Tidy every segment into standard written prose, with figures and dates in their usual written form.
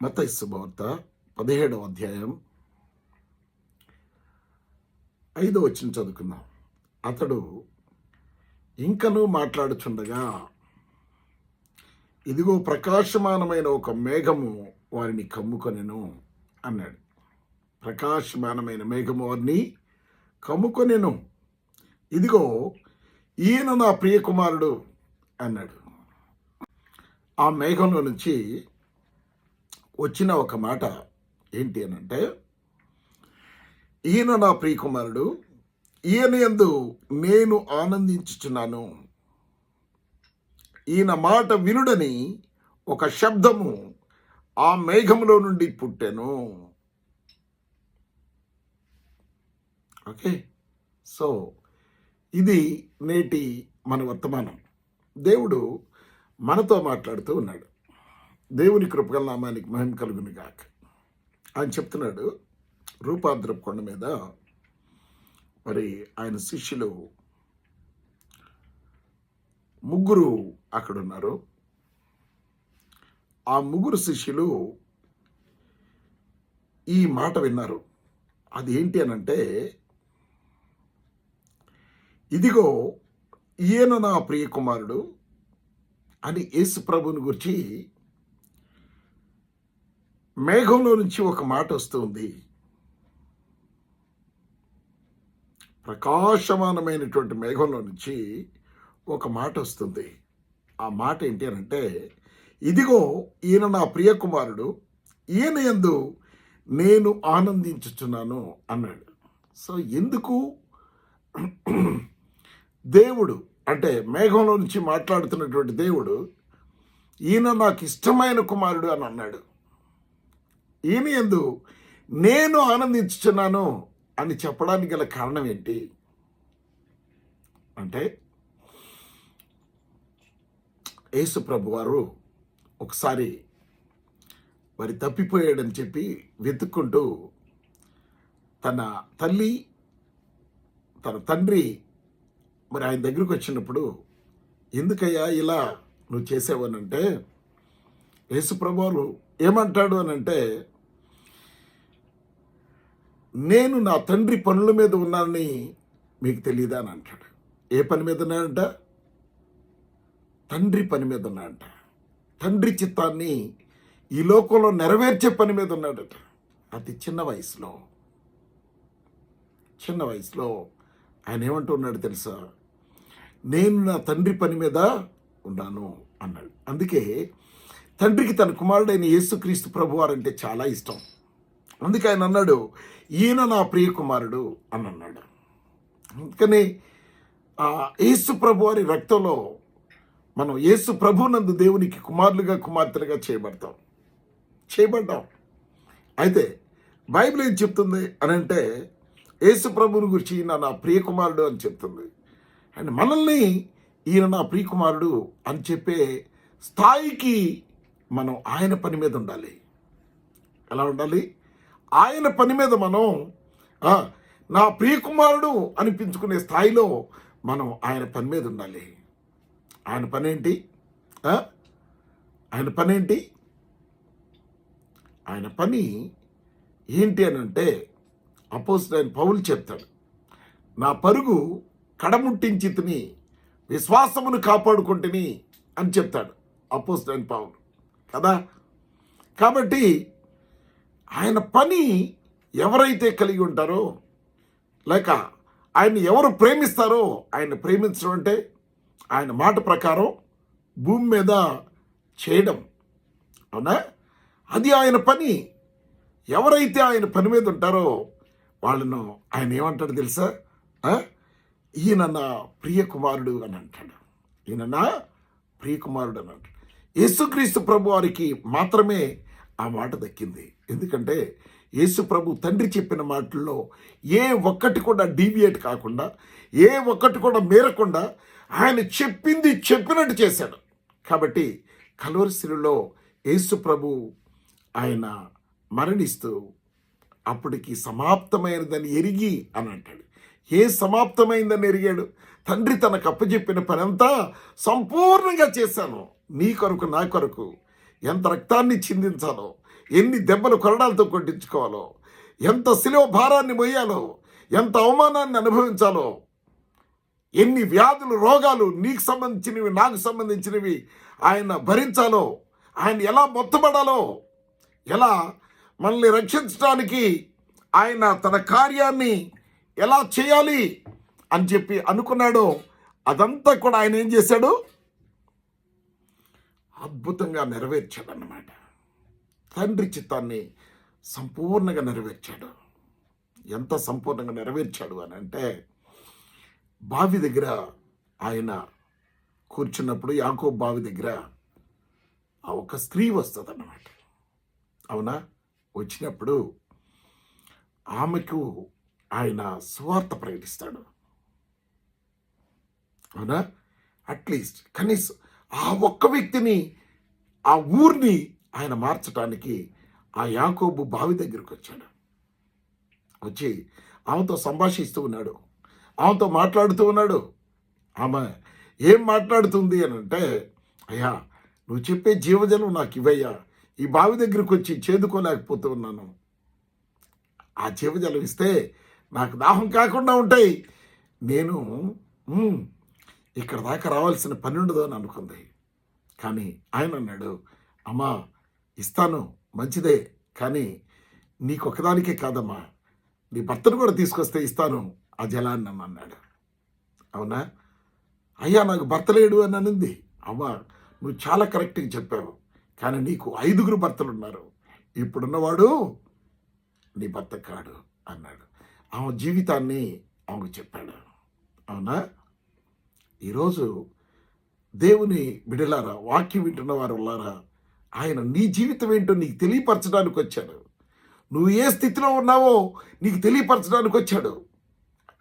మత్తయి శుభవార్త 17వ అధ్యాయం 5వ వచనం చదువుకుందాం. అతడు ఇంకనూ మాట్లాడుచుండగా, ఇదిగో ప్రకాశమానమైన ఒక మేఘము వారిని కమ్ముకొనెను అన్నాడు. ప్రకాశమానమైన మేఘము వారిని కమ్ముకొనెను. ఇదిగో ఈయన నా ప్రియకుమారుడు అన్నాడు. ఆ మేఘంలో నుంచి వచ్చిన ఒక మాట ఏంటి అనంటే, ఈయన నా ప్రియకుమారుడు, ఈయన యందు నేను ఆనందించుచున్నాను. ఈయన మాట వినుడని ఒక శబ్దము ఆ మేఘంలో నుండి పుట్టెను. ఓకే, సో ఇది నేటి మన వర్తమానం. దేవుడు మనతో మాట్లాడుతూ ఉన్నాడు. దేవుని కృపగల నామానికి మహిమ కలుగును గాక. ఆయన చెప్తున్నాడు, రూపాద్రపు కొండ మీద మరి ఆయన శిష్యులు ముగ్గురు అక్కడ ఉన్నారు. ఆ ముగ్గురు శిష్యులు ఈ మాట విన్నారు. అది ఏంటి అనంటే, ఇదిగో ఈయన నా ప్రియ కుమారుడు అని యేసు ప్రభుని గురించి మేఘంలో నుంచి ఒక మాట వస్తుంది. ప్రకాశమానమైనటువంటి మేఘంలో నుంచి ఒక మాట వస్తుంది. ఆ మాట ఏంటి అనంటే, ఇదిగో ఈయన నా ప్రియ కుమారుడు, ఈయన యందు నేను ఆనందించుచున్నాను అన్నాడు. సో ఎందుకు దేవుడు అంటే మేఘంలో నుంచి మాట్లాడుతున్నటువంటి దేవుడు ఈయన నాకు ఇష్టమైన కుమారుడు అని అన్నాడు. ఈయన యందు నేను ఆనందించుచున్నాను అని చెప్పడానికి గల కారణం ఏంటి అంటే, యేసు ప్రభు వారు ఒకసారి మరి తప్పిపోయాడని చెప్పి వెతుక్కుంటూ తన తల్లి తన తండ్రి మరి ఆయన దగ్గరికి వచ్చినప్పుడు, ఎందుకయ్యా ఇలా నువ్వు చేసావనంటే, యేసు ప్రభు వారు ఏమంటాడు అనంటే, నేను నా తండ్రి పనుల మీద ఉన్నానని మీకు తెలియదా అని అంటాడు. ఏ పని మీద ఉన్నాడంట? తండ్రి పని మీద ఉన్నాడంట. తండ్రి చిత్తాన్ని ఈ లోకంలో నెరవేర్చే పని మీద ఉన్నాడట. అతి చిన్న వయసులో ఆయన ఏమంటున్నాడు తెలుసా? నేను నా తండ్రి పని మీద ఉన్నాను అన్నాడు. అందుకే తండ్రికి తన కుమారుడైన యేసుక్రీస్తు ప్రభువారంటే చాలా ఇష్టం. అందుకే ఆయన అన్నాడు, ఈయన నా ప్రియ కుమారుడు అని అన్నాడు. అందుకని యేసు ప్రభు వారి రక్తంలో మనం యేసు ప్రభునందు దేవునికి కుమారులుగా కుమార్తెలుగా చేయబడ్డాం. అయితే బైబిల్ ఏం చెప్తుంది అని అంటే, యేసు ప్రభుని గురించి ఈయన నా ప్రియ కుమారుడు అని చెప్తుంది. అండ్ మనల్ని ఈయన నా ప్రియ కుమారుడు అని చెప్పే స్థాయికి మనం ఆయన పని మీద ఉండాలి. ఎలా ఉండాలి? ఆయన పని మీద మనం నా ప్రియకుమారుడు అనిపించుకునే స్థాయిలో మనం ఆయన పని మీద ఉండాలి. ఆయన పని ఏంటి? ఆయన పని ఏంటి అని అంటే, అపోస్తలుడైన పౌలు చెప్తాడు, నా పరుగు కడముట్టించి తిని విశ్వాసమును కాపాడుకుంటుని అని చెప్తాడు అపోస్తలుడైన పౌలు కదా. కాబట్టి ఆయన పని ఎవరైతే కలిగి ఉంటారో, లేక ఆయన ఎవరు ప్రేమిస్తారో, ఆయన ప్రేమించడం అంటే ఆయన మాట ప్రకారం భూమి మీద చేయడం, అవునా? అది ఆయన పని. ఎవరైతే ఆయన పని మీద ఉంటారో వాళ్ళను ఆయన ఏమంటాడు తెలుసా? ఈయన నా ప్రియ కుమారుడు అని అంటాడు. ఈయన నా ప్రియ కుమారుడు అని అంటాడు. యేసుక్రీస్తు ప్రభు వారికి మాత్రమే ఆ మాట దక్కింది. ఎందుకంటే యేసు ప్రభు తండ్రి చెప్పిన మాటల్లో ఏ ఒక్కటి కూడా డీవియేట్ కాకుండా, ఏ ఒక్కటి కూడా మీరకుండా ఆయన చెప్పింది చెప్పినట్టు చేశాడు. కాబట్టి కల్వరి శిలువలో యేసు ప్రభు ఆయన మరణిస్తూ అప్పటికి సమాప్తమైనదని ఎరిగి అని అంటాడు. ఏ సమాప్తమైందని ఎరిగాడు? తండ్రి తనకు అప్పచెప్పిన పనంతా సంపూర్ణంగా చేశాను, నీ కొరకు నా కొరకు ఎంత రక్తాన్ని చిందించాలో, ఎన్ని దెబ్బలు కొరడాలతో కొట్టించుకోవాలో, ఎంత శిలువ భారాన్ని మొయ్యాలో, ఎంత అవమానాన్ని అనుభవించాలో, ఎన్ని వ్యాధులు రోగాలు నీకు సంబంధించినవి నాకు సంబంధించినవి ఆయన భరించాలో, ఆయన ఎలా మొత్తబడాలో, ఎలా మనల్ని రక్షించడానికి ఆయన తన కార్యాన్ని ఎలా చేయాలి అని చెప్పి అనుకున్నాడో అదంతా కూడా ఆయన ఏం చేశాడు? అద్భుతంగా నెరవేర్చాడు అన్నమాట. తండ్రి చిత్తాన్ని సంపూర్ణంగా నెరవేర్చాడు. ఎంత సంపూర్ణంగా నెరవేర్చాడు అని అంటే, బావి దగ్గర ఆయన కూర్చున్నప్పుడు యాకోబు బావి దగ్గర ఆ ఒక స్త్రీ వస్తుంది అన్నమాట. అవునా? వచ్చినప్పుడు ఆమెకు ఆయన సువార్త ప్రకటిస్తాడు. అవునా? అట్లీస్ట్ కనీసం ఆ ఒక్క వ్యక్తిని, ఆ ఊరిని ఆయన మార్చడానికి ఆ యాకోబు బావి దగ్గరికి వచ్చాడు. వచ్చి ఆమెతో సంభాషిస్తూ ఉన్నాడు, ఆమెతో మాట్లాడుతూ ఉన్నాడు. ఆమె ఏం మాట్లాడుతుంది అని అంటే, అయ్యా నువ్వు చెప్పే జీవజలం నాకు ఇవయ్యా, ఈ బావి దగ్గరికి వచ్చి చేదుకోలేకపోతూ ఉన్నాను, ఆ జీవజలం ఇస్తే నాకు దాహం కాకుండా ఉంటాయి, నేను ఇక్కడ దాకా రావాల్సిన పని ఉండదు అని అనుకుంది. కానీ ఆయన అన్నాడు, అమ్మా ఇస్తాను మంచిదే, కానీ నీకు ఒకదానికే కాదమ్మా, నీ భర్తను కూడా తీసుకొస్తే ఇస్తాను ఆ జలాన్ని అన్నాడు. అవునా? అయ్యా నాకు భర్త లేడు అని అనింది. అమ్మా నువ్వు చాలా కరెక్ట్గా చెప్పావు, కానీ నీకు 5 భర్తలు ఉన్నారు, ఇప్పుడున్నవాడు నీ భర్త కాడు అన్నాడు. ఆమె జీవితాన్ని ఆమెకు చెప్పాడు. అవునా? ఈరోజు దేవుని బిడలారా, వాక్యం వింటున్న వారు ఉన్నారా, ఆయన నీ జీవితం ఏంటో నీకు తెలియపరచడానికి వచ్చాడు. నువ్వు ఏ స్థితిలో ఉన్నావో నీకు తెలియపరచడానికి వచ్చాడు.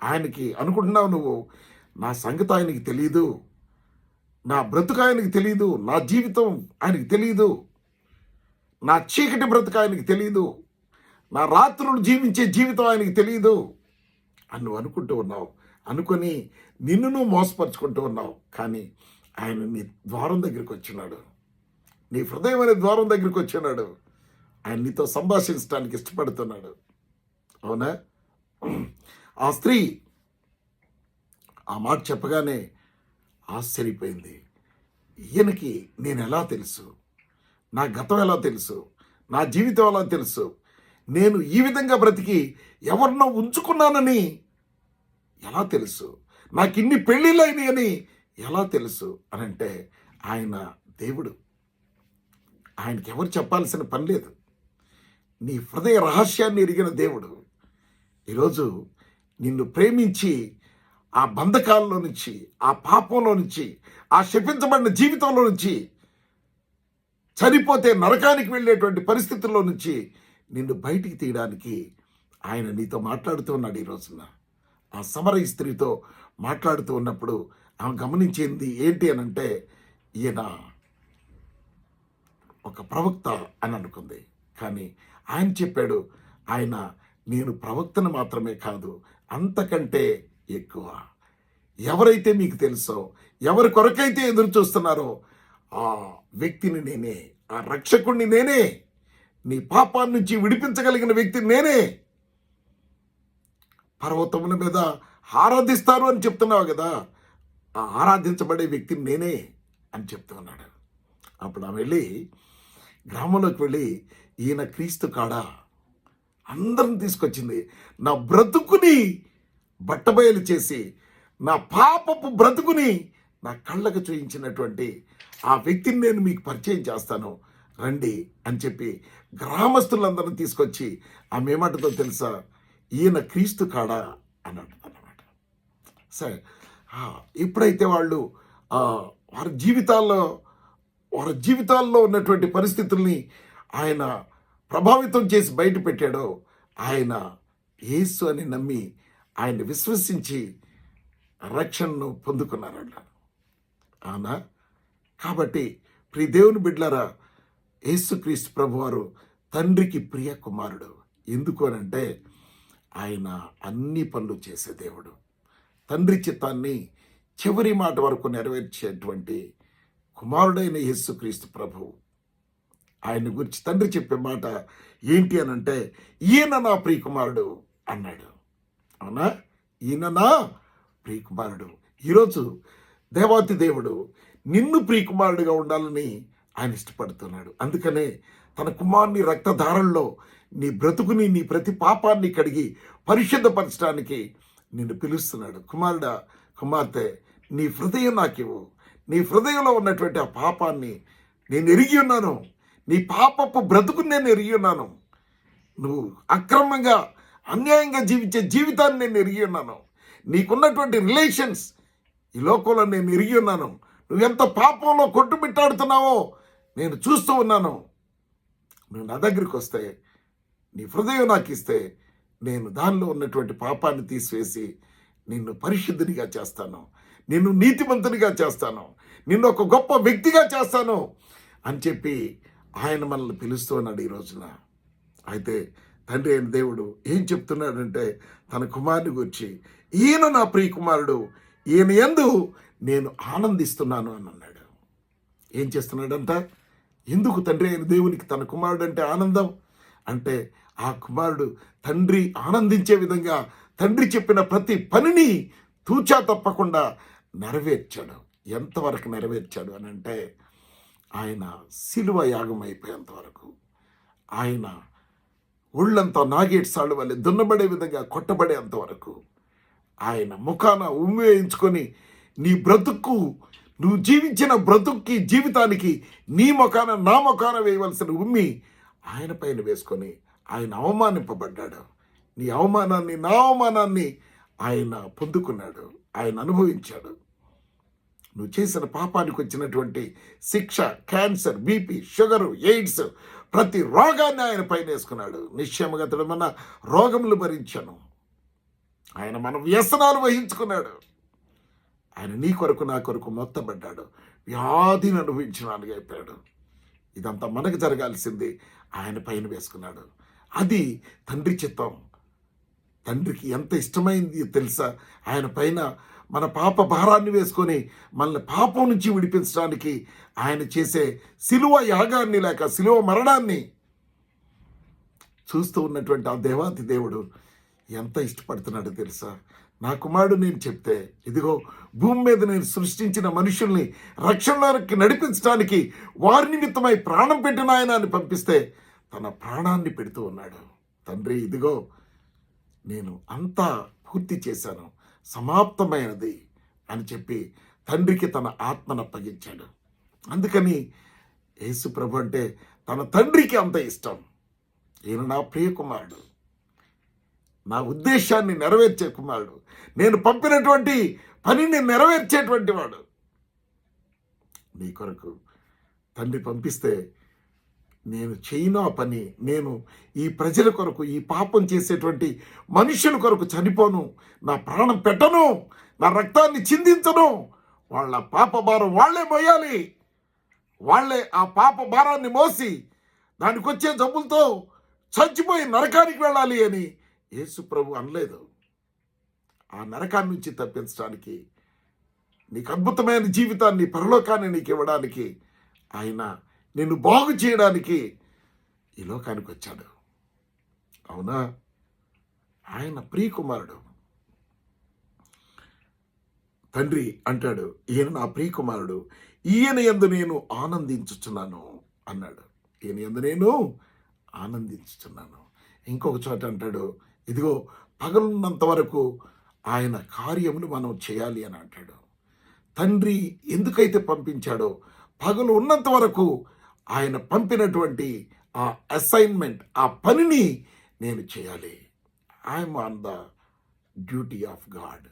ఆయనకి అనుకుంటున్నావు నువ్వు, నా సంగతి ఆయనకి తెలియదు, నా బ్రతుకు ఆయనకి తెలియదు, నా జీవితం ఆయనకి తెలియదు, నా చీకటి బ్రతుకు ఆయనకి తెలియదు, నా రాత్రులు జీవించే జీవితం ఆయనకి తెలియదు అని నువ్వు అనుకుంటూ ఉన్నావు. అనుకొని నిన్ను నువ్వు మోసపరుచుకుంటూ ఉన్నావు. కానీ ఆయన నీ ద్వారం దగ్గరికి వచ్చినాడు, నీ హృదయం అనే ద్వారం దగ్గరికి వచ్చినాడు. ఆయన నీతో సంభాషించడానికి ఇష్టపడుతున్నాడు. అవునా? ఆ స్త్రీ ఆ మాట చెప్పగానే ఆశ్చర్యపోయింది. ఈయనకి నేను ఎలా తెలుసు, నా గతం ఎలా తెలుసు, నా జీవితం ఎలా తెలుసు, నేను ఈ విధంగా బ్రతికి ఎవరినో ఉంచుకున్నానని ఎలా తెలుసు, నాకు ఇన్ని పెళ్ళిళ్ళు అయినాయని ఎలా తెలుసు అని అంటే, ఆయన దేవుడు. ఆయనకి ఎవరు చెప్పాల్సిన పని లేదు. నీ హృదయ రహస్యాన్ని ఎరిగిన దేవుడు ఈరోజు నిన్ను ప్రేమించి ఆ బంధకాల్లో నుంచి, ఆ పాపంలో నుంచి, ఆ శపించబడిన జీవితంలో నుంచి, చనిపోతే నరకానికి వెళ్ళేటువంటి పరిస్థితుల్లో నుంచి నిన్ను బయటికి తీయడానికి ఆయన నీతో మాట్లాడుతూ ఉన్నాడు. ఈ రోజున ఆ సమరయ స్త్రీతో మాట్లాడుతూ ఉన్నప్పుడు ఆమె గమనించింది ఏంటి అని అంటే, ఈయన ఒక ప్రవక్త అని అనుకుంది. కానీ ఆయన చెప్పాడు, ఆయన నేను ప్రవక్తను మాత్రమే కాదు, అంతకంటే ఎక్కువ. ఎవరైతే మీకు తెలుసో, ఎవరి కొరకైతే ఎదురు చూస్తున్నారో ఆ వ్యక్తిని నేనే, ఆ రక్షకుణ్ణి నేనే, నీ పాపాన్ని నుంచి విడిపించగలిగిన వ్యక్తిని నేనే. పర్వతముల మీద ఆరాధిస్తారు అని చెప్తున్నావు కదా, ఆ ఆరాధించబడే వ్యక్తిని నేనే అని చెప్తూ ఉన్నాడు. అప్పుడు ఆమె వెళ్ళి గ్రామంలోకి వెళ్ళి, ఈయన క్రీస్తు కాడా, అందరిని తీసుకొచ్చింది. నా బ్రతుకుని బట్టబయలు చేసి, నా పాపపు బ్రతుకుని నా కళ్ళకు చూయించినటువంటి ఆ వ్యక్తిని నేను మీకు పరిచయం చేస్తాను రండి అని చెప్పి గ్రామస్తులందరిని తీసుకొచ్చి ఆమె ఏమంటుందో తెలుసా, ఈయన క్రీస్తు కాడా అని అంటుందన్నమాట. సరే, ఎప్పుడైతే వాళ్ళు వారి జీవితాల్లో ఉన్నటువంటి పరిస్థితుల్ని ఆయన ప్రభావితం చేసి బయట పెట్టాడో, ఆయన యేసు అని నమ్మి ఆయన్ని విశ్వసించి రక్షణను పొందుకున్నారంట. అవునా? కాబట్టి ప్రియ దేవుని బిడ్డలారా, యేసుక్రీస్తు ప్రభువారు తండ్రికి ప్రియ కుమారుడు. ఎందుకు అనంటే, ఆయన అన్ని పనులు చేసే దేవుడు. తండ్రి చిత్తాన్ని చివరి మాట వరకు నెరవేర్చేటువంటి కుమారుడైన యేసుక్రీస్తు ప్రభువు ఆయన గురించి తండ్రి చెప్పే మాట ఏంటి అని అంటే, ఈయన నా ప్రియకుమారుడు అన్నాడు. అవునా? ఈయన నా ప్రియకుమారుడు. ఈరోజు దేవాతి దేవుడు నిన్ను ప్రియకుమారుడిగా ఉండాలని ఆయన ఇష్టపడుతున్నాడు. అందుకనే తన కుమారుని రక్తధారంలో నీ బ్రతుకుని, నీ ప్రతి పాపాన్ని కడిగి పరిశుద్ధపరచడానికి నిన్ను పిలుస్తున్నాడు. కుమారుడా, కుమార్తె, నీ హృదయం నాకివ్వు. నీ హృదయంలో ఉన్నటువంటి ఆ పాపాన్ని నేను ఎరిగి ఉన్నాను. నీ పాపపు బ్రతుకుని నేను ఎరిగి ఉన్నాను. నువ్వు అక్రమంగా, అన్యాయంగా జీవించే జీవితాన్ని నేను ఎరిగి ఉన్నాను. నీకున్నటువంటి రిలేషన్స్ ఈ లోకంలో నేను ఎరిగి ఉన్నాను. నువ్వు ఎంత పాపంలో కొట్టుమిట్టాడుతున్నావో నేను చూస్తూ ఉన్నాను. నువ్వు నా దగ్గరికి వస్తే, నీ హృదయం నాకు ఇస్తే, నేను దానిలో ఉన్నటువంటి పాపాన్ని తీసివేసి నిన్ను పరిశుద్ధునిగా చేస్తాను, నిన్ను నీతిమంతునిగా చేస్తాను, నిన్ను ఒక గొప్ప వ్యక్తిగా చేస్తాను అని చెప్పి ఆయన మనల్ని పిలుస్తూ ఉన్నాడు ఈ రోజున. అయితే తండ్రి అయిన దేవుడు ఏం చెప్తున్నాడంటే, తన కుమారుని గురించి, ఈయన నా ప్రియ కుమారుడు, ఈయన యందు నేను ఆనందిస్తున్నాను అని అన్నాడు. ఏం చేస్తున్నాడంట? ఎందుకు తండ్రి అయిన దేవునికి తన కుమారుడు అంటే ఆనందం అంటే, ఆ కుమారుడు తండ్రి ఆనందించే విధంగా తండ్రి చెప్పిన ప్రతి పనిని తూచా తప్పకుండా నెరవేర్చాడు. ఎంతవరకు నెరవేర్చాడు అని అంటే, ఆయన శిలువ యాగం అయిపోయేంత వరకు, ఆయన ఒళ్ళంతా నాగేటి సాళ్ళు వల్ల దున్నబడే విధంగా కొట్టబడేంత వరకు, ఆయన ముఖాన ఉమ్మి వేయించుకొని, నీ బ్రతుక్కు, నువ్వు జీవించిన బ్రతుక్కి, జీవితానికి నీ ముఖాన నా ముఖాన వేయవలసిన ఉమ్మి ఆయన పైన వేసుకొని ఆయన అవమానింపబడ్డాడు. నీ అవమానాన్ని, నా అవమానాన్ని ఆయన పొందుకున్నాడు, ఆయన అనుభవించాడు. నువ్వు చేసిన పాపానికి వచ్చినటువంటి శిక్ష, క్యాన్సర్, బీపీ, షుగరు, ఎయిడ్స్, ప్రతి రోగాన్ని ఆయన పైన వేసుకున్నాడు. నిశ్చయముగా అతడు మన రోగములు భరించాను. ఆయన మన వ్యసనాలు వహించుకున్నాడు. ఆయన నీ కొరకు, నా కొరకు మొత్తబడ్డాడు, వ్యాధిని అనుభవించడానికి అయిపోయాడు. ఇదంతా మనకు జరగాల్సింది ఆయన పైన వేసుకున్నాడు. అది తండ్రి చిత్తం. తండ్రికి ఎంత ఇష్టమైంది తెలుసా? ఆయన పైన మన పాప భారాన్ని వేసుకొని మనల్ని పాపం నుంచి విడిపించడానికి ఆయన చేసే శిలువ యాగాన్ని, లేక శిలువ మరణాన్ని చూస్తూ ఉన్నటువంటి ఆ దేవాతి దేవుడు ఎంత ఇష్టపడుతున్నాడో తెలుసా? నా కుమారుడు నేను చెప్తే, ఇదిగో భూమి మీద నేను సృష్టించిన మనుషుల్ని రక్షణలోకి నడిపించడానికి వారి నిమిత్తమై ప్రాణం పెట్టిన ఆయన అని పంపిస్తే తన ప్రాణాన్ని పెడుతూ ఉన్నాడు. తండ్రి, ఇదిగో నేను అంతా పూర్తి చేశాను, సమాప్తమైనది అని చెప్పి తండ్రికి తన ఆత్మను అప్పగించాడు. అందుకని యేసు ప్రభు అంటే తన తండ్రికి అంత ఇష్టం. ఈయన నా ప్రియ కుమారుడు, నా ఉద్దేశాన్ని నెరవేర్చే కుమారుడు, నేను పంపినటువంటి పనిని నెరవేర్చేటువంటి వాడు. నీ కొరకు తండ్రి పంపిస్తే నేను చేయను ఆ పని. నేను ఈ ప్రజల కొరకు, ఈ పాపం చేసేటువంటి మనుషుల కొరకు చనిపోను, నా ప్రాణం పెట్టను, నా రక్తాన్ని చిందించను. వాళ్ళ పాప భారం వాళ్లే మోయాలి, వాళ్లే ఆ పాప భారాన్ని మోసి దానికి వచ్చే జబ్బులతో చచ్చిపోయి నరకానికి వెళ్ళాలి అని యేసు ప్రభు అనలేదు. ఆ నరకాన్ని నుంచి తప్పించడానికి, నీకు అద్భుతమైన జీవితాన్ని, పరలోకాన్ని నీకు ఇవ్వడానికి, ఆయన నిన్ను బాగు చేయడానికి ఈ లోకానికి వచ్చాడు. అవునా? ఆయన ప్రియకుమారుడు. తండ్రి అంటాడు, ఈయన నా ప్రియకుమారుడు, ఈయన యందు నేను ఆనందించుచున్నాను అన్నాడు. ఈయన యందు నేను ఆనందించుచున్నాను. ఇంకొక చోట అంటాడు, ఇదిగో పగలున్నంత వరకు ఆయన కార్యములు మనం చేయాలి అని అంటాడు. తండ్రి ఎందుకైతే పంపించాడో, పగలు ఉన్నంత వరకు ఆయన పంపినటువంటి ఆ అసైన్మెంట్, ఆ పనిని నేను చేయాలి. I'm on the duty of God.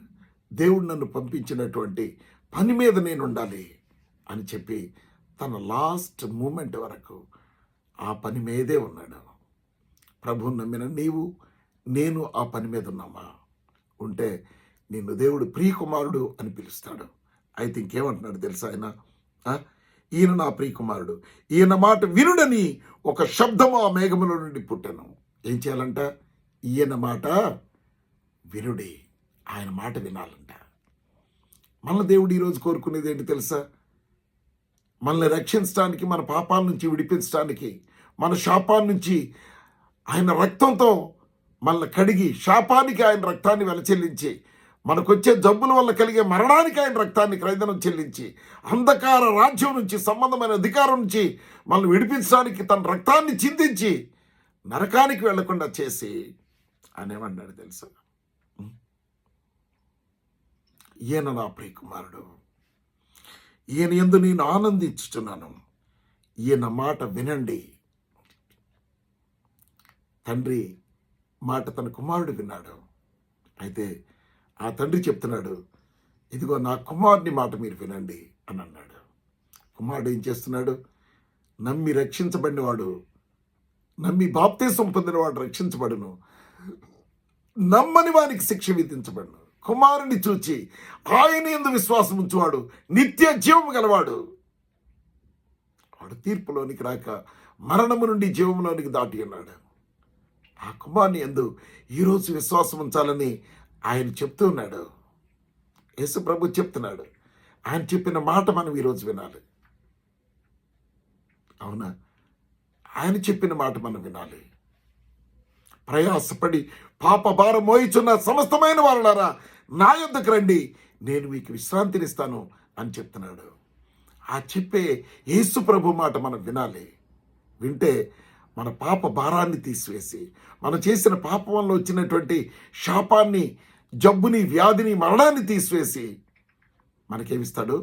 దేవుడు నన్ను పంపించినటువంటి పని మీద నేను ఉండాలి అని చెప్పి తన లాస్ట్ మూమెంట్ వరకు ఆ పని మీదే ఉన్నాడు. ప్రభువుని నమ్మిన నీవు, నేను ఆ పని మీద ఉన్నామా? ఉంటే నిన్ను దేవుడు ప్రియకుమారుడు అని పిలుస్తాడు. అయితే ఇంకేమంటున్నాడు తెలుసా ఆయన? ఈయన నా ప్రియకుమారుడు, ఈయన మాట వినుడని ఒక శబ్దము ఆ మేఘముల నుండి పుట్టెను. ఏం చేయాలంట? ఈయన మాట వినుడి, ఆయన మాట వినాలంట. మన దేవుడు ఈరోజు కోరుకునేది ఏంటి తెలుసా? మనల్ని రక్షించడానికి, మన పాపాల నుంచి విడిపించడానికి, మన శాపాల నుంచి ఆయన రక్తంతో మనల్ని కడిగి, శాపానికి ఆయన రక్తాన్ని వెలచెల్లించి, మనకొచ్చే జబ్బుల వల్ల కలిగే మరణానికి ఆయన రక్తాన్ని క్రైదనం చెల్లించి, అంధకార రాజ్యం నుంచి, సంబంధమైన అధికారం నుంచి మనల్ని విడిపించడానికి తన రక్తాన్ని చిందించి నరకానికి వెళ్లకుండా చేసి ఆయన ఏమన్నాడు తెలుసా? ఈయన నా ప్రియకుమారుడు, ఈయన యందు నేను ఆనందించుచున్నాను, ఈయన మాట వినండి. తండ్రి మాట తన కుమారుడు విన్నాడు. అయితే ఆ తండ్రి చెప్తున్నాడు, ఇదిగో నా కుమారుని మాట మీరు వినండి అని అన్నాడు. కుమారుడు ఏం చేస్తున్నాడు? నమ్మి రక్షించబడినవాడు, నమ్మి బాప్తీసం పొందినవాడు రక్షించబడును, నమ్మని వానికి శిక్ష విధించబడును. కుమారుని చూచి ఆయన యందు విశ్వాసం ఉంచువాడు నిత్య జీవము గలవాడు. వాడు తీర్పులోనికి రాక మరణము నుండి జీవములోనికి దాటి ఉన్నాడు. ఆ కుమారుని యందు ఈరోజు విశ్వాసం ఉంచాలని ఆయన చెప్తూ ఉన్నాడు. యేసు ప్రభు చెప్తున్నాడు. ఆయన చెప్పిన మాట మనం ఈరోజు వినాలి. అవునా? ఆయన చెప్పిన మాట మనం వినాలి. ప్రయాసపడి పాప భారం మోయిచున్న సమస్తమైన వారులారా నా యొద్దకు రండి, నేను మీకు విశ్రాంతినిస్తాను అని చెప్తున్నాడు. ఆ చెప్పే యేసు ప్రభు మాట మనం వినాలి. వింటే మన పాప భారాన్ని తీసివేసి, మనం చేసిన పాపం వల్ల వచ్చినటువంటి శాపాన్ని, జబ్బుని, వ్యాధిని, మరణాన్ని తీసివేసి మనకేమిస్తాడు?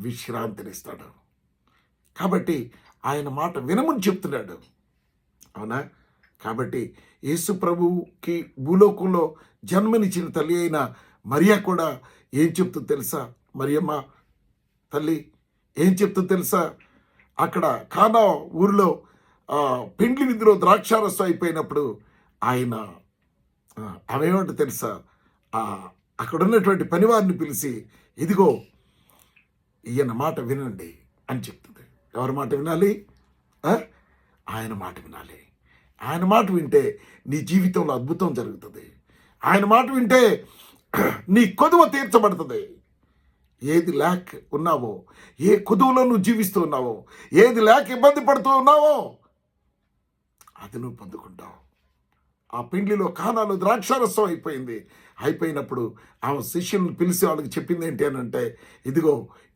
విశ్రాంతినిస్తాడు. కాబట్టి ఆయన మాట వినమని చెప్తున్నాడు. అవునా? కాబట్టి యేసు ప్రభువుకి భూలోకంలో జన్మనిచ్చిన తల్లి అయిన మరియా కూడా ఏం చెప్తుందో తెలుసా? మరియమ్మ తల్లి ఏం చెప్తుందో తెలుసా? అక్కడ కానా ఊరిలో పెండ్లి విందులో ద్రాక్షారసం అయిపోయినప్పుడు ఆయన ఆమెమంటే తెలుసా? అక్కడ ఉన్నటువంటి పనివారిని పిలిచి, ఇదిగో ఈయన మాట వినండి అని చెప్తుంది. ఎవరి మాట వినాలి? ఆయన మాట వినాలి. ఆయన మాట వింటే నీ జీవితంలో అద్భుతం జరుగుతుంది. ఆయన మాట వింటే నీ కొదువ తీర్చబడుతుంది. ఏది లేక ఉన్నావో, ఏ కొదువులో నువ్వు జీవిస్తూ ఉన్నావో, ఏది లేక ఇబ్బంది పడుతూ ఉన్నావో అది నువ్వు పొందుకుంటావు. ఆ పిండిలో కానాలో ద్రాక్షారసం అయిపోయినప్పుడు ఆమె శిష్యులను పిలిచి వాళ్ళకి చెప్పింది ఏంటి అని అంటే, ఇదిగో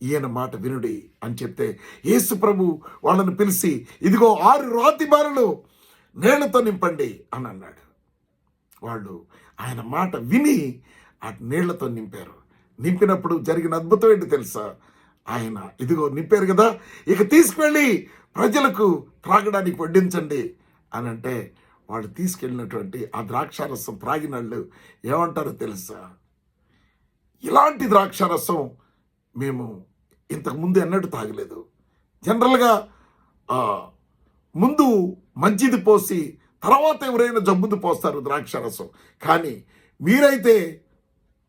ఈయన మాట వినుడి అని చెప్తే యేసు ప్రభు వాళ్ళని పిలిచి, ఇదిగో 6 రాతి బారలు నీళ్లతో నింపండి అని అన్నాడు. వాళ్ళు ఆయన మాట విని ఆ నీళ్లతో నింపారు. నింపినప్పుడు జరిగిన అద్భుతం ఏంటి తెలుసా? ఆయన ఇదిగో నింపారు కదా, ఇక తీసుకువెళ్ళి ప్రజలకు త్రాగడానికి వడ్డించండి అని అంటే, వాళ్ళు తీసుకెళ్ళినటువంటి ఆ ద్రాక్షారసం త్రాగినళ్ళు ఏమంటారో తెలుసా? ఇలాంటి ద్రాక్షారసం మేము ఇంతకుముందు ఎన్నడూ తాగలేదు. జనరల్గా ముందు మంచిది పోసి తర్వాత ఎవరైనా జబ్బుది పోస్తారు ద్రాక్షారసం. కానీ మీరైతే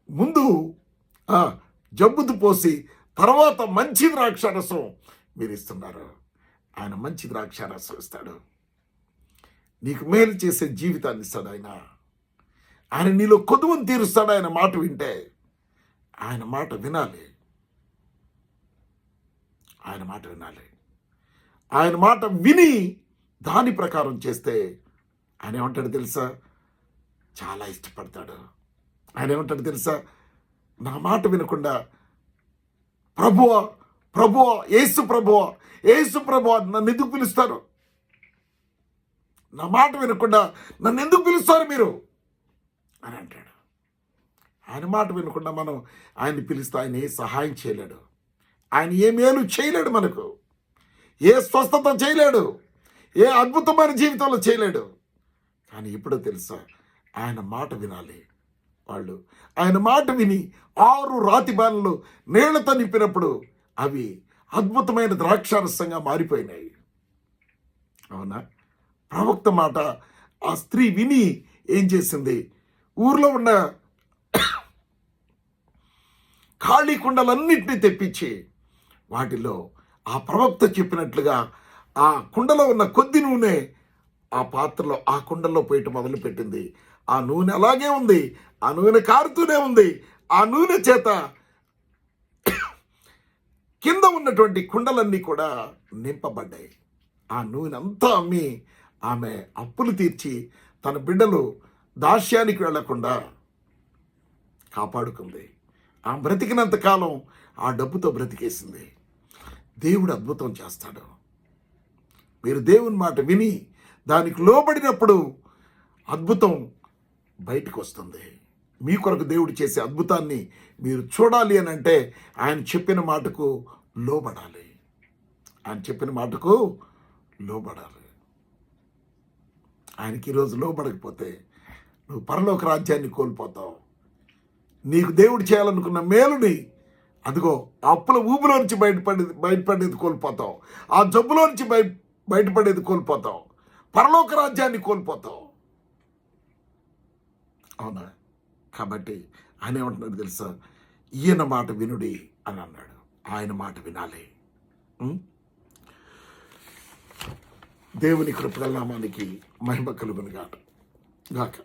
ముందు జబ్బుది పోసి తర్వాత మంచి ద్రాక్షారసం మీరు ఇస్తున్నారు. ఆయన మంచి ద్రాక్షారసం ఇస్తాడు. నీకు మేలు చేసే జీవితాన్ని ఇస్తాడు ఆయన. ఆయన నీలో కొదువును తీరుస్తాడు. ఆయన మాట వింటే, ఆయన మాట వినాలి. ఆయన మాట వినాలి. ఆయన మాట విని దాని ప్రకారం చేస్తే ఆయన ఏమంటాడు తెలుసా? చాలా ఇష్టపడతాడు. ఆయన ఏమంటాడు తెలుసా? నా మాట వినకుండా ప్రభువా ప్రభువా యేసు ప్రభువా యేసు ప్రభువా నన్ను ఎందుకు పిలుస్తారు? నా మాట వినకుండా నన్ను ఎందుకు పిలుస్తారు మీరు అని అంటాడు. ఆయన మాట వినకుండా మనం ఆయన్ని పిలిస్తే ఆయన ఏ సహాయం చేయలేడు. ఆయన ఏ మేలు చేయలేడు, మనకు ఏ స్వస్థత చేయలేడు, ఏ అద్భుతమైన జీవితంలో చేయలేడు. కానీ ఎప్పుడో తెలుసా? ఆయన మాట వినాలి. వాళ్ళు ఆయన మాట విని 6 రాతి బాణలు నీళ్లతో నింపినప్పుడు అవి అద్భుతమైన ద్రాక్షారసంగా మారిపోయినాయి. అవునా? ప్రవక్త మాట ఆ స్త్రీ విని ఏం చేసింది? ఊర్లో ఉన్న ఖాళీ కుండలన్నింటినీ తెప్పించి వాటిలో ఆ ప్రవక్త చెప్పినట్లుగా ఆ కుండలో ఉన్న కొద్ది నూనె ఆ పాత్రలో, ఆ కుండలో పోయటం మొదలుపెట్టింది. ఆ నూనె అలాగే ఉంది. ఆ నూనె కారుతూనే ఉంది. ఆ నూనె చేత కింద ఉన్నటువంటి కుండలన్నీ కూడా నింపబడ్డాయి. ఆ నూనెంతా అమ్మి ఆమె అప్పులు తీర్చి తన బిడ్డలు దాస్యానికి వెళ్లకుండా కాపాడుకుంది. ఆ బ్రతికినంత కాలం ఆ డబ్బుతో బ్రతికేసింది. దేవుడు అద్భుతం చేస్తాడు. మీరు దేవుని మాట విని దానికి లోబడినప్పుడు అద్భుతం బయటకు వస్తుంది. మీ కొరకు దేవుడు చేసే అద్భుతాన్ని మీరు చూడాలి అని అంటే ఆయన చెప్పిన మాటకు లోబడాలి. ఆయన చెప్పిన మాటకు లోబడాలి. ఆయనకి ఈరోజు లోబడకపోతే నువ్వు పరలోక రాజ్యాన్ని కోల్పోతావు. నీకు దేవుడు చేయాలనుకున్న మేలుని అదిగో ఆ అప్పుల ఊబిలో నుంచి బయటపడేది కోల్పోతావు. ఆ జబ్బులో నుంచి బయటపడేది కోల్పోతావు. పరలోక రాజ్యాన్ని కోల్పోతావు. అవునా? కాబట్టి ఆయన ఏమంటున్నాడు తెలుసా? ఈయన మాట వినుడి అని అన్నాడు. ఆయన మాట వినాలి. దేవుని కృపగల నామానికి మహిమ కలుగును గాక.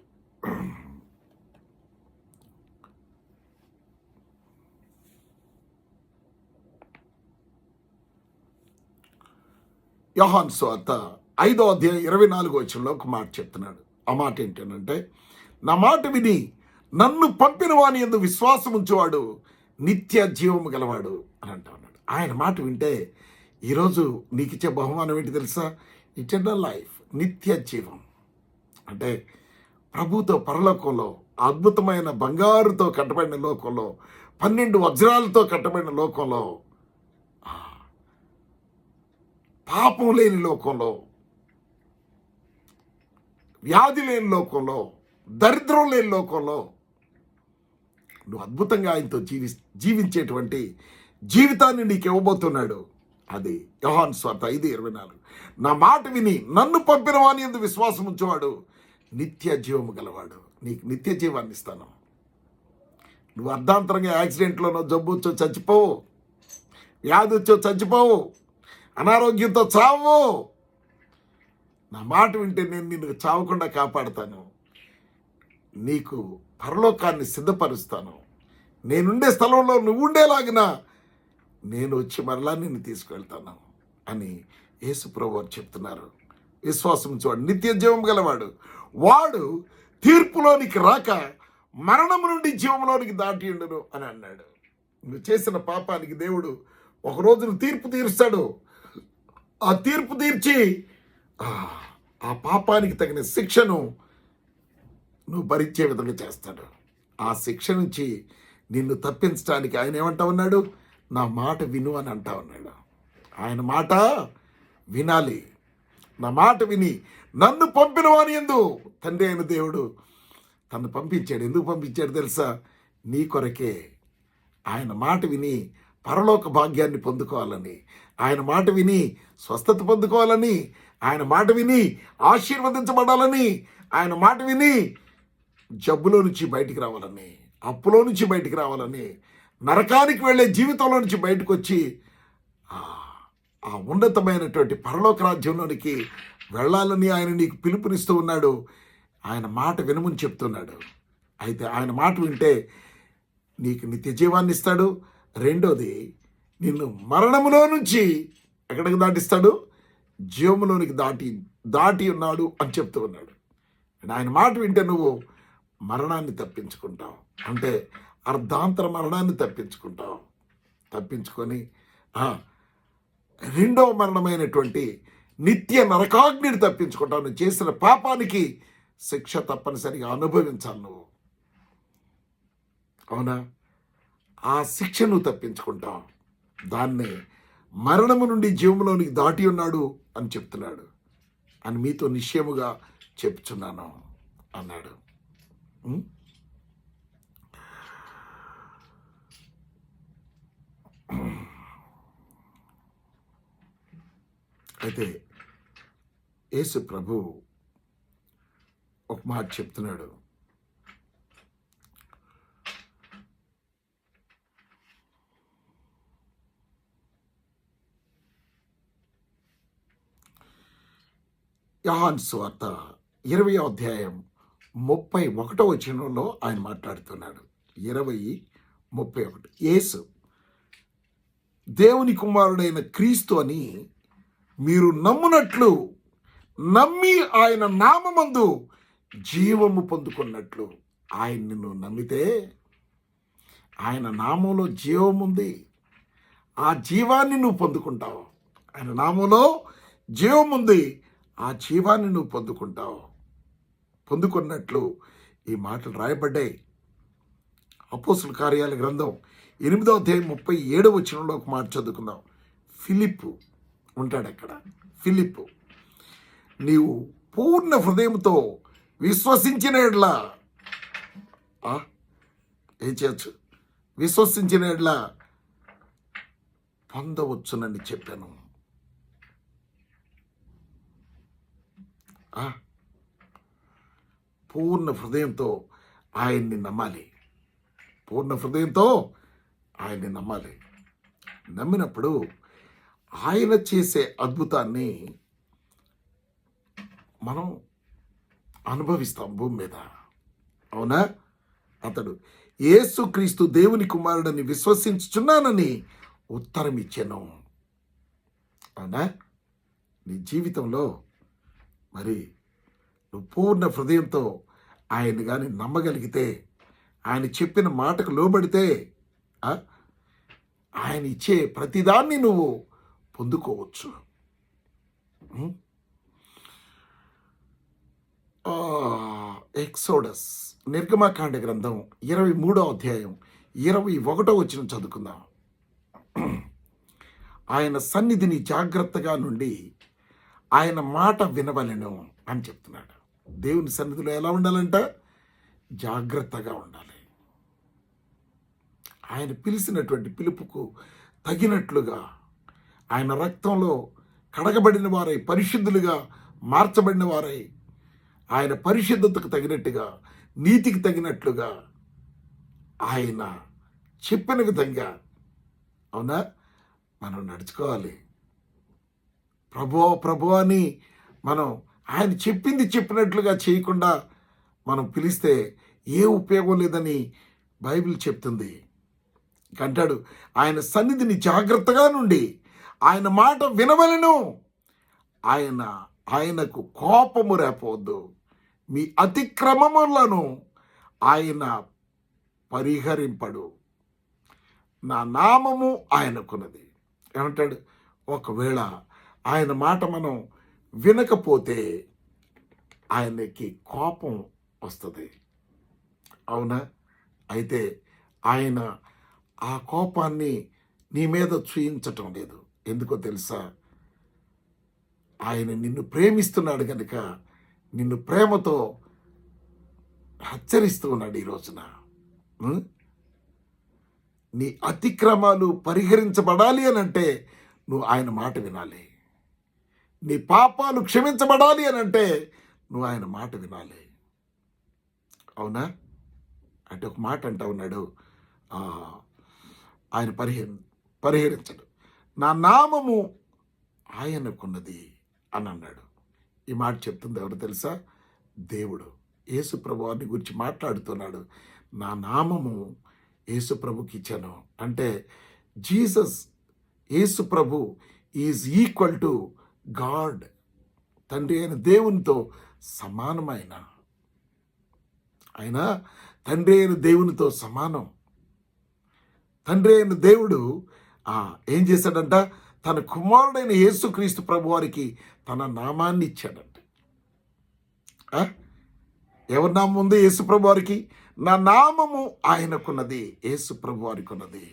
యోహాను సువార్త 5వ అధ్యాయం 24వ వచనంలో ఒక మాట చెప్తున్నాడు. ఆ మాట ఏంటంటే, నా మాట విని నన్ను పంపిన వాని యందు విశ్వాసం ఉంచేవాడు నిత్య జీవము గలవాడు అని అంటా ఉన్నాడు. ఆయన మాట వింటే ఈరోజు నీకు ఇచ్చే బహుమానం ఏంటి తెలుసా? ఇటర్నల్ లైఫ్, నిత్య జీవం. అంటే ప్రభుతో పరలోకంలో, అద్భుతమైన బంగారుతో కట్టబడిన లోకంలో, 12 వజ్రాలతో కట్టబడిన లోకంలో, పాపం లేని లోకంలో, వ్యాధి లేని లోకంలో, దరిద్రం లేని లోకంలో నువ్వు అద్భుతంగా ఆయనతో జీవించేటువంటి జీవితాన్ని నీకు ఇవ్వబోతున్నాడు. అది యోహాను సువార్త 5:24. నా మాట విని నన్ను పంపిన వాని యందు విశ్వాసం ఉంచేవాడు నిత్య జీవము గలవాడు. నీకు నిత్య జీవాన్ని ఇస్తాను. నువ్వు అర్ధాంతరంగా యాక్సిడెంట్లోనో జబ్బు వచ్చో చచ్చిపోవు, వ్యాధి వచ్చో చచ్చిపోవు, అనారోగ్యంతో చావు. నా మాట వింటే నేను నిన్ను చావకుండా కాపాడుతాను. నీకు పరలోకాన్ని సిద్ధపరుస్తాను. నేనుండే స్థలంలో నువ్వు ఉండేలాగిన నేను వచ్చి మరలా నిన్ను తీసుకువెళ్తాను అని యేసు ప్రభువు చెప్తున్నారు. విశ్వాసం చూడు, నిత్య జీవం గలవాడు. వాడు తీర్పులోనికి రాక మరణము నుండి జీవంలోనికి దాటి ఉండును అని అన్నాడు. నువ్వు చేసిన పాపానికి దేవుడు ఒక రోజును తీర్పు తీరుస్తాడు. ఆ తీర్పు తీర్చి ఆ పాపానికి తగిన శిక్షను నువ్వు భరించే విధంగా చేస్తాడు. ఆ శిక్ష నుంచి నిన్ను తప్పించడానికి ఆయన ఏమంటా ఉన్నాడు? నా మాట విను అని అంటా ఉన్నాడు. ఆయన మాట వినాలి. నా మాట విని నన్ను పంపిన వాని యందు తండ్రి అయిన దేవుడు తను పంపించాడు. ఎందుకు పంపించాడు తెలుసా? నీ కొరకే. ఆయన మాట విని పరలోక భాగ్యాన్ని పొందుకోవాలని, ఆయన మాట విని స్వస్థత పొందుకోవాలని, ఆయన మాట విని ఆశీర్వదించబడాలని, ఆయన మాట విని జబ్బులో నుంచి బయటికి రావాలని, అప్పులో నుంచి బయటికి రావాలని, నరకానికి వెళ్ళే జీవితంలో నుంచి బయటకు వచ్చి ఆ ఉన్నతమైనటువంటి పరలోక రాజ్యంలోనికి వెళ్ళాలని ఆయన నీకు పిలుపునిస్తూ ఉన్నాడు. ఆయన మాట వినమని చెప్తున్నాడు. అయితే ఆయన మాట వింటే నీకు నిత్య జీవాన్ని ఇస్తాడు. రెండోది, నిన్ను మరణములో నుంచి ఎక్కడికి దాటిస్తాడు? జీవములోనికి దాటి ఉన్నాడు అని చెప్తూ ఉన్నాడు. ఆయన మాట వింటే నువ్వు మరణాన్ని తప్పించుకుంటావు. అంటే అర్ధాంతర మరణాన్ని తప్పించుకొని రెండవ మరణమైనటువంటి నిత్య నరకాగ్నిని తప్పించుకుంటావు. నువ్వు చేసిన పాపానికి శిక్ష తప్పనిసరిగా అనుభవించాలి నువ్వు. అవునా? ఆ శిక్ష నువ్వు తప్పించుకుంటావు. దాన్నే మరణము నుండి జీవములోనికి దాటి ఉన్నాడు అని చెప్తున్నాడు అని మీతో నిశ్చయముగా చెప్తున్నాను అన్నాడు. అయితే యేసు ప్రభు ఒక మాట చెప్తున్నాడు. యోహాను సువార్త 20వ అధ్యాయం 31వ వచనంలో ఆయన మాట్లాడుతున్నాడు. 20:31. యేసు దేవుని కుమారుడైన క్రీస్తు అని మీరు నమ్మునట్లు, నమ్మి ఆయన నామమందు జీవము పొందుకున్నట్లు. ఆయన్ని నువ్వు నమ్మితే ఆయన నామంలో జీవం ఉంది. ఆ జీవాన్ని నువ్వు పొందుకుంటావు. ఆయన నామంలో జీవం ఉంది. ఆ జీవాన్ని నువ్వు పొందుకున్నట్లు ఈ మాటలు రాయబడ్డాయి. అపోస్తుల కార్యాల గ్రంథం 8వ అధ్యాయం 37వ వచనంలో ఒక మాట చదువుకుందాం. ఫిలిప్పు ఉంటాడు అక్కడ. ఫిలిప్పు, నీవు పూర్ణ హృదయంతో విశ్వసించిన ఎడ్లా ఏం చేయొచ్చు? విశ్వసించిన ఎడ్లా పొందవచ్చునని చెప్పాను. పూర్ణ హృదయంతో ఆయన్ని నమ్మాలి. పూర్ణ హృదయంతో ఆయన్ని నమ్మాలి. నమ్మినప్పుడు ఆయన చేసే అద్భుతాన్ని మనం అనుభవిస్తాం భూమి మీద. అవునా? అతడు యేసుక్రీస్తు దేవుని కుమారుడని విశ్వసించుచున్నానని ఉత్తరం ఇచ్చాను. అవునా? నీ జీవితంలో మరి నువ్వు పూర్ణ హృదయంతో ఆయన్ని కానీ నమ్మగలిగితే, ఆయన చెప్పిన మాటకు లోబడితే ఆయన ఇచ్చే ప్రతిదాన్ని నువ్వు పొందుకోవచ్చు. ఎక్సోడస్, నిర్గమకాండ గ్రంథం 23వ అధ్యాయం 21వ వచనం చదువుకుందాం. ఆయన సన్నిధిని జాగ్రత్తగా నుండి ఆయన మాట వినవలెను అని చెప్తున్నాడు. దేవుని సన్నిధిలో ఎలా ఉండాలంట? జాగ్రత్తగా ఉండాలి. ఆయన పిలిచినటువంటి పిలుపుకు తగినట్లుగా, ఆయన రక్తంలో కడగబడిన వారై, పరిశుద్ధులుగా మార్చబడిన వారై, ఆయన పరిశుద్ధతకు తగినట్టుగా, నీతికి తగినట్లుగా ఆయన చెప్పిన విధంగా, అవునా, మనం నడుచుకోవాలి. ప్రభు అని మనం ఆయన చెప్పింది చెప్పినట్లుగా చేయకుండా మనం పిలిస్తే ఏ ఉపయోగం లేదని బైబిల్ చెప్తుంది. అంటాడు, ఆయన సన్నిధిని జాగ్రత్తగా నుండి ఆయన మాట వినవలెను. ఆయనకు కోపము రేపవద్దు. మీ అతిక్రమములను ఆయన పరిహరింపడు. నా నామము ఆయనకున్నది. ఏమంటాడు? ఒకవేళ ఆయన మాట మనం వినకపోతే ఆయనకి కోపం వస్తుంది. అవునా? అయితే ఆయన ఆ కోపాన్ని నీ మీద చూయించటం లేదు. ఎందుకో తెలుసా? ఆయన నిన్ను ప్రేమిస్తున్నాడు కనుక నిన్ను ప్రేమతో హెచ్చరిస్తూ ఉన్నాడు ఈ రోజున. నీ అతిక్రమాలు పరిహరించబడాలి అని అంటే నువ్వు ఆయన మాట వినాలి. నీ పాపాలు క్షమించబడాలి అని అంటే నువ్వు ఆయన మాట వినాలి. అవునా? అంటే ఒక మాట అంటా ఉన్నాడు, ఆయన పరిహరించడు. నా నామము ఆయనకున్నది అని అన్నాడు. ఈ మాట చెప్తుంది ఎవరు తెలుసా? దేవుడు. యేసు ప్రభు వారిని గురించి మాట్లాడుతున్నాడు. నా నామము యేసు ప్రభుకి ఇచ్చాను అంటే Jesus, Yesu Prabhu is equal to God. తండ్రి అయిన దేవునితో సమానమైన ఆయన, తండ్రి అయిన దేవునితో సమానం. తండ్రి అయిన దేవుడు ఏం చేశాడంట? తన కుమారుడైన యేసుక్రీస్తు ప్రభు వారికి తన నామాన్ని ఇచ్చాడంట. ఎవరి నామం ఉంది యేసు ప్రభు వారికి? నా నామము ఆయనకున్నది, యేసు ప్రభు వారికి ఉన్నది.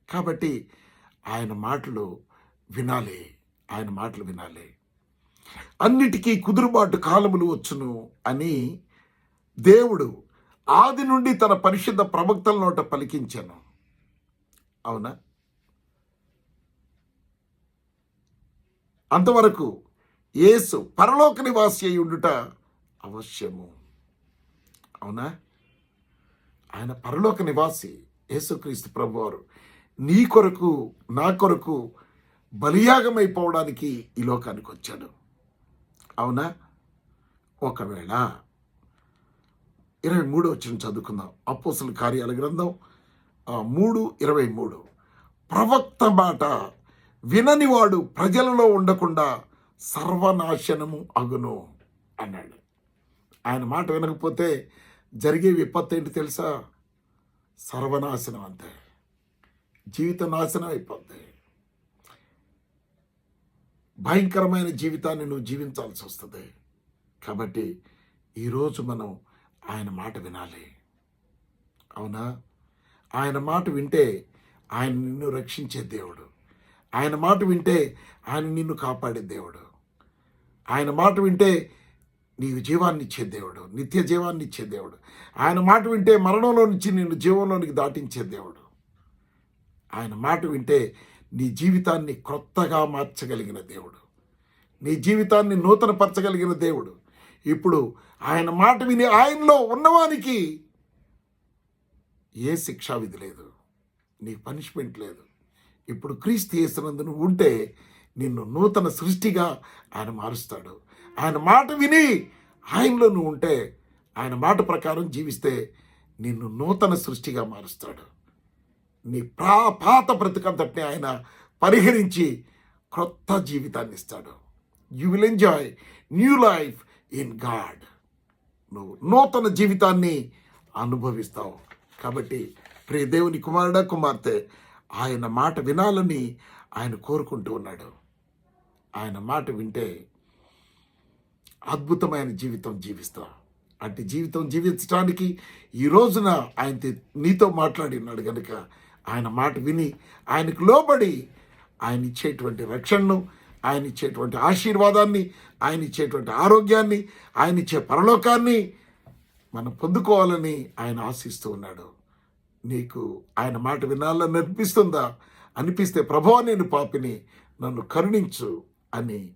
కాబట్టి ఆయన మాటలు వినాలి. ఆయన మాటలు వినాలి. అన్నిటికీ కుదురుబాటు కాలములు వచ్చును అని దేవుడు ఆది నుండి తన పరిశుద్ధ ప్రవక్తల నోట పలికించాను. అవునా? అంతవరకు యేసు పరలోక నివాసి అయి ఉండుట అవశ్యము. అవునా? ఆయన పరలోక నివాసి యేసుక్రీస్తు ప్రభువారు నీ కొరకు, నా కొరకు బలియాగమైపోవడానికి ఈ లోకానికి వచ్చాడు. అవునా? ఒకవేళ 23వ వచనం చదువుకుందాం. అపోస్తలుల కార్యాల గ్రంథం 3:23. ప్రవక్త మాట విననివాడు ప్రజలలో ఉండకుండా సర్వనాశనము అగును అన్నాడు. ఆయన మాట వినకపోతే జరిగే విపత్తు ఏంటి తెలుసా? సర్వనాశనం. అంతే, జీవిత నాశనం అయిపోద్ది. భయంకరమైన జీవితాన్ని నువ్వు జీవించాల్సి వస్తుంది. కాబట్టి ఈరోజు మనం ఆయన మాట వినాలి. అవునా? ఆయన మాట వింటే ఆయన నిన్ను రక్షించే దేవుడు. ఆయన మాట వింటే ఆయన నిన్ను కాపాడే దేవుడు. ఆయన మాట వింటే నీకు జీవాన్ని ఇచ్చే దేవుడు, నిత్య జీవాన్ని ఇచ్చే దేవుడు. ఆయన మాట వింటే మరణంలో నుంచి నిన్ను జీవంలోనికి దాటించే దేవుడు. ఆయన మాట వింటే నీ జీవితాన్ని క్రొత్తగా మార్చగలిగిన దేవుడు, నీ జీవితాన్ని నూతనపరచగలిగిన దేవుడు. ఇప్పుడు ఆయన మాట విని ఆయనలో ఉన్నవానికి ఏ శిక్షా విధి లేదు, నీకు పనిష్మెంట్ లేదు. ఇప్పుడు క్రీస్తు యేసునందు నువ్వు ఉంటే నిన్ను నూతన సృష్టిగా ఆయన మారుస్తాడు. ఆయన మాట విని ఆయనలో నువ్వు ఉంటే, ఆయన మాట ప్రకారం జీవిస్తే నిన్ను నూతన సృష్టిగా మారుస్తాడు. నీ పాత బ్రతుకంతటిని ఆయన పరిహరించి క్రొత్త జీవితాన్ని ఇస్తాడు. You will enjoy new life in God. నువ్వు నూతన జీవితాన్ని అనుభవిస్తావు. కాబట్టి ప్రియ దేవుని కుమారుడా, కుమార్తె, ఆయన మాట వినాలని ఆయన కోరుకుంటూ ఉన్నాడు. ఆయన మాట వింటే అద్భుతమైన జీవితం జీవిస్తావు. అంటే జీవితం జీవించడానికి ఈ రోజున ఆయన నీతో మాట్లాడినాడు కనుక ఆయన మాట విని ఆయనకు లోబడి ఆయన ఇచ్చేటువంటి రక్షణను, ఆయన ఇచ్చేటువంటి ఆశీర్వాదాన్ని, ఆయన ఇచ్చేటువంటి ఆరోగ్యాన్ని, ఆయన ఇచ్చే పరలోకాన్ని మనం పొందుకోవాలని ఆయన ఆశిస్తూ ఉన్నాడు. నీకు ఆయన మాట వినాలని అనిపిస్తే ప్రభువా నేను పాపిని, నన్ను కరుణించు అని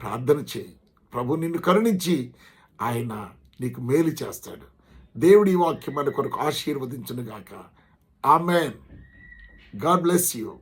ప్రార్థన చేయి. ప్రభు నిన్ను కరుణించి ఆయన నీకు మేలు చేస్తాడు. దేవుడి వాక్యం మన కొరకు ఆశీర్వదించును గాక. ఆమెన్. God bless you.